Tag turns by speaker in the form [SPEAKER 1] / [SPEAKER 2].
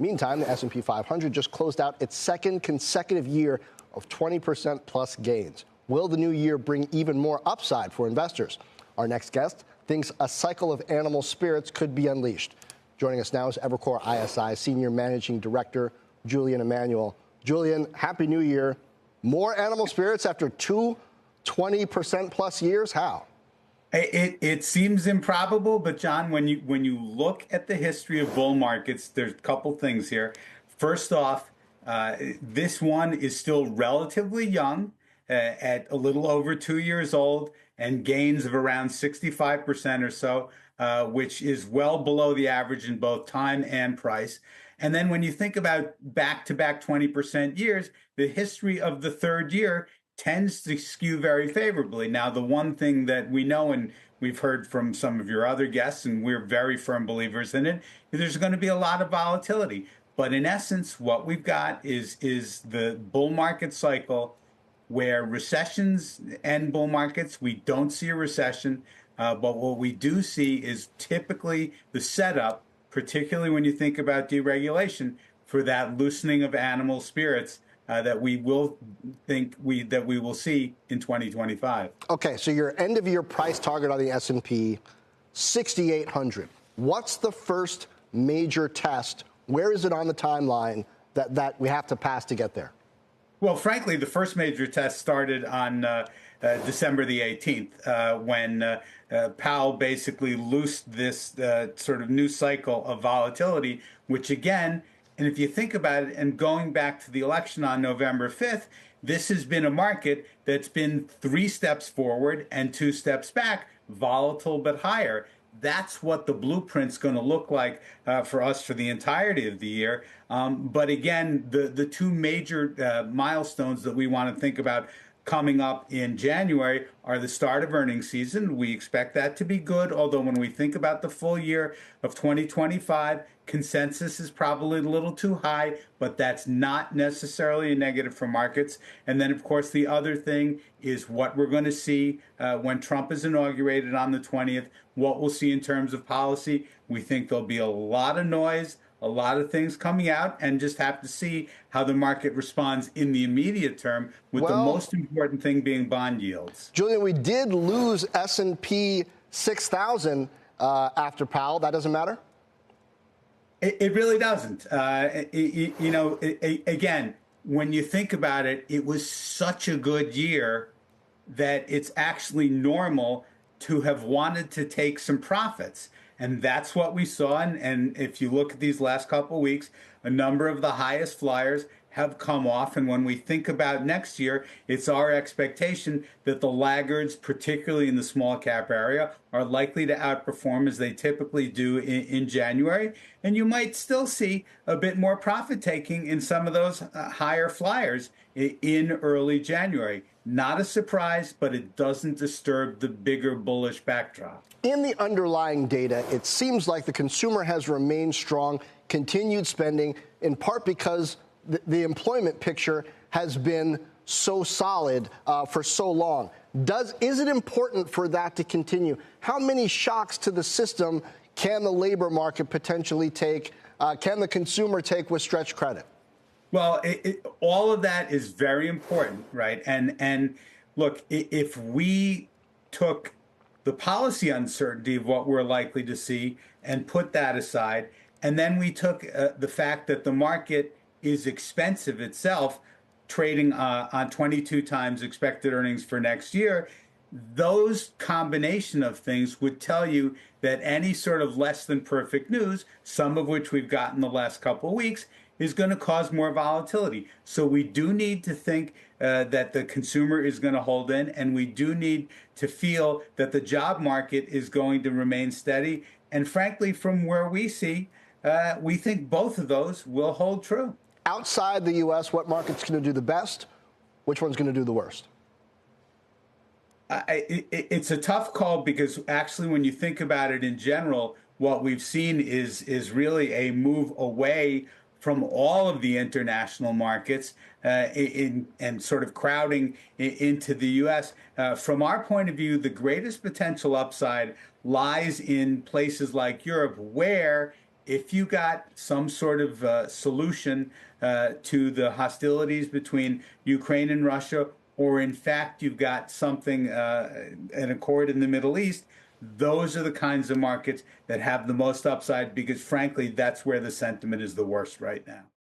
[SPEAKER 1] Meantime, the S&P 500 just closed out its second consecutive year of 20% plus gains. Will the new year bring even more upside for investors? Our next guest thinks a cycle of animal spirits could be unleashed. Joining us now is Evercore ISI Senior Managing Director Julian Emanuel. Julian, Happy New Year. More animal spirits after 20% plus years? How?
[SPEAKER 2] It seems improbable, but John, when you look at the history of bull markets, there's a couple things here. First off, this one is still relatively young, at a little over 2 years old, and gains of around 65% or so, which is well below the average in both time and price. And then when you think about back-to-back 20% years, the history of the third year tends to skew very favorably. Now, the one thing that we know, and we've heard from some of your other guests, and we're very firm believers in it, there's going to be a lot of volatility. But in essence, what we've got is the bull market cycle where recessions and bull markets, we don't see a recession, but what we do see is typically the setup, particularly when you think about deregulation, for that loosening of animal spirits that we will see in 2025.
[SPEAKER 1] Okay, so your end of year price target on the S&P, 6,800. What's the first major test? Where is it on the timeline that we have to pass to get there?
[SPEAKER 2] Well, frankly, the first major test started on December the 18th, when Powell basically loosed this sort of new cycle of volatility, which again, and if you think about it, and going back to the election on November 5th, this has been a market that's been 3 steps forward and 2 steps back, volatile but higher. That's what the blueprint's going to look like for us for the entirety of the year. But again, the 2 major milestones that we want to think about coming up in January are the start of earnings season. We expect that to be good, although when we think about the full year of 2025, consensus is probably a little too high, but that's not necessarily a negative for markets. And then, of course, the other thing is what we're going to see when Trump is inaugurated on the 20th, what we'll see in terms of policy. We think there'll be a lot of noise, a lot of things coming out, and just have to see how the market responds in the immediate term, with the most important thing being bond yields.
[SPEAKER 1] Julian, we did lose S&P 6,000 after Powell. That doesn't matter?
[SPEAKER 2] It really doesn't. Again, when you think about it, it was such a good year that it's actually normal to have wanted to take some profits. And that's what we saw. And if you look at these last couple of weeks, a number of the highest flyers have come off. And when we think about next year, it's our expectation that the laggards, particularly in the small cap area, are likely to outperform as they typically do in January. And you might still see a bit more profit taking in some of those higher flyers in early January. Not a surprise, but it doesn't disturb the bigger bullish backdrop.
[SPEAKER 1] In the underlying data, it seems like the consumer has remained strong, continued spending, in part because the employment picture has been so solid for so long. Is it important for that to continue? How many shocks to the system can the labor market potentially take? Can the consumer take with stretched credit?
[SPEAKER 2] Well, all of that is very important, right? And look, if we took the policy uncertainty of what we're likely to see and put that aside, and then we took the fact that the market is expensive itself, trading on 22 times expected earnings for next year, those combination of things would tell you that any sort of less than perfect news, some of which we've gotten the last couple of weeks, is going to cause more volatility. So we do need to think that the consumer is going to hold in, and we do need to feel that the job market is going to remain steady. And frankly, from where we see, we think both of those will hold true.
[SPEAKER 1] Outside the U.S., what market's going to do the best? Which one's going to do the worst?
[SPEAKER 2] It's a tough call, because actually when you think about it in general, what we've seen is really a move away from all of the international markets and sort of crowding into the U.S. From our point of view, the greatest potential upside lies in places like Europe, where if you got some sort of solution to the hostilities between Ukraine and Russia, or in fact you've got something, an accord in the Middle East, those are the kinds of markets that have the most upside because, frankly, that's where the sentiment is the worst right now.